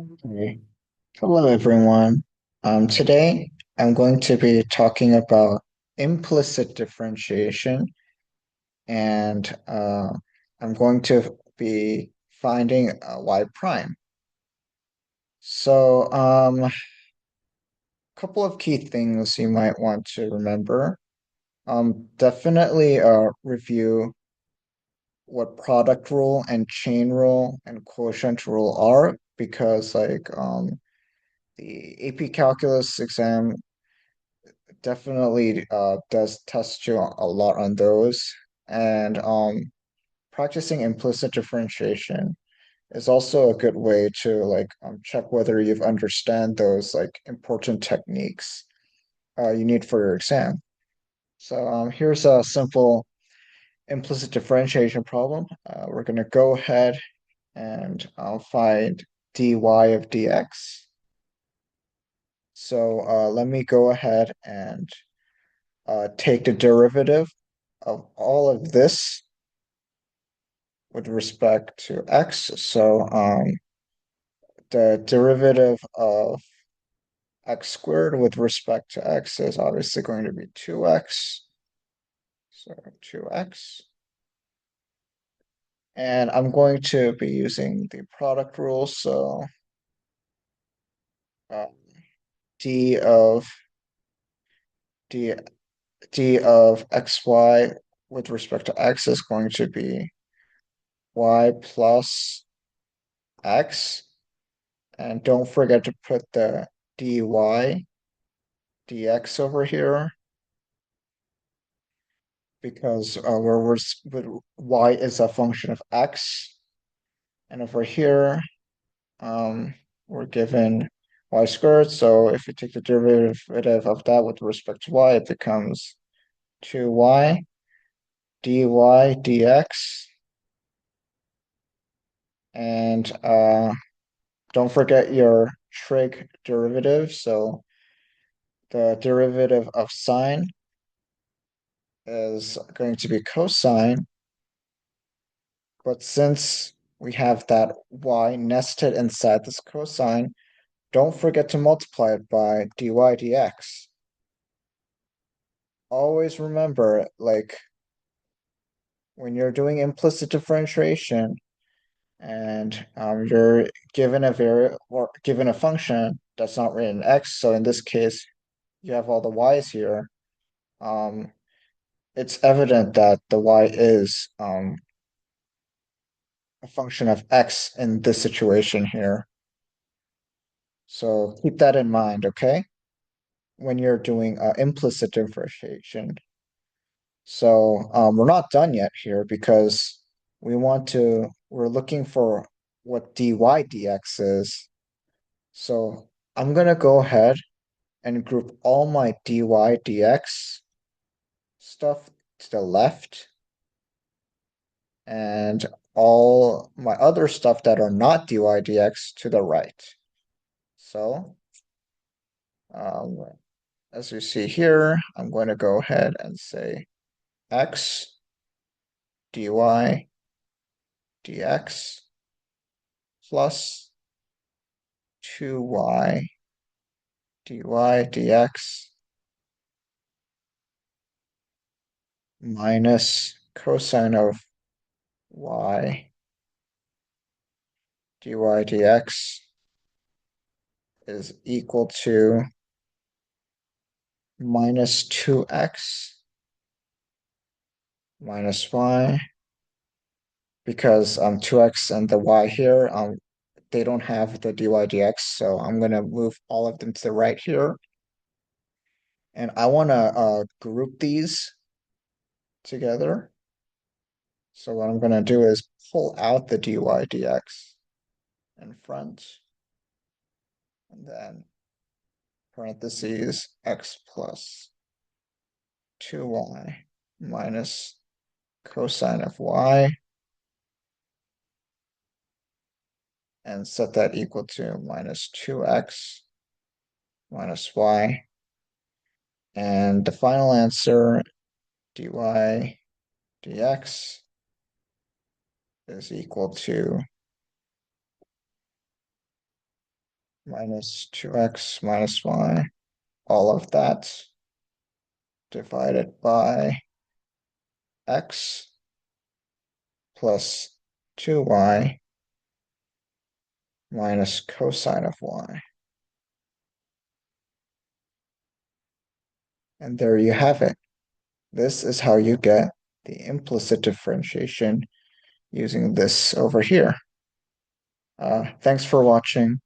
Okay. Hello, everyone. Today I'm going to be talking about implicit differentiation, and I'm going to be finding y prime. So, a couple of key things you might want to remember. Definitely review what product rule and chain rule and quotient rule are, because the AP Calculus exam definitely does test you a lot on those. And practicing implicit differentiation is also a good way to check whether you've understand those important techniques you need for your exam. So here's a simple implicit differentiation problem. We're going to go ahead and find dy of dx. So let me go ahead and take the derivative of all of this with respect to x. So the derivative of x squared with respect to x is obviously going to be 2x. So 2x. And I'm going to be using the product rule. So uh, d of d d of xy with respect to x is going to be y plus x. And don't forget to put the dy dx over here, because y is a function of x, and over here we're given y squared. So if you take the derivative of that with respect to y, it becomes 2y dy dx. And don't forget your trig derivative. So the derivative of sine is going to be cosine. But since we have that y nested inside this cosine, don't forget to multiply it by dy dx. Always remember, when you're doing implicit differentiation and you're given a variable or given a function that's not written in x, so in this case, you have all the y's here, um, it's evident that the y is a function of x in this situation here. So keep that in mind, okay? When you're doing implicit differentiation. So we're not done yet here, because we're looking for what dy dx is. So I'm gonna go ahead and group all my dy dx stuff to the left, and all my other stuff that are not dy dx to the right. So um, as you see here, I'm going to go ahead and say x dy dx plus 2y dy dx minus cosine of y dy dx is equal to minus 2x minus y, because 2x and the y here, they don't have the dy dx, so I'm going to move all of them to the right here. And I want to group these together. So what I'm going to do is pull out the dy dx in front, and then parentheses x plus 2y minus cosine of y, and set that equal to minus 2x minus y. And the final answer, dy dx, is equal to minus 2x minus y, all of that divided by x plus 2y minus cosine of y. And there you have it. This is how you get the implicit differentiation using this over here. Thanks for watching.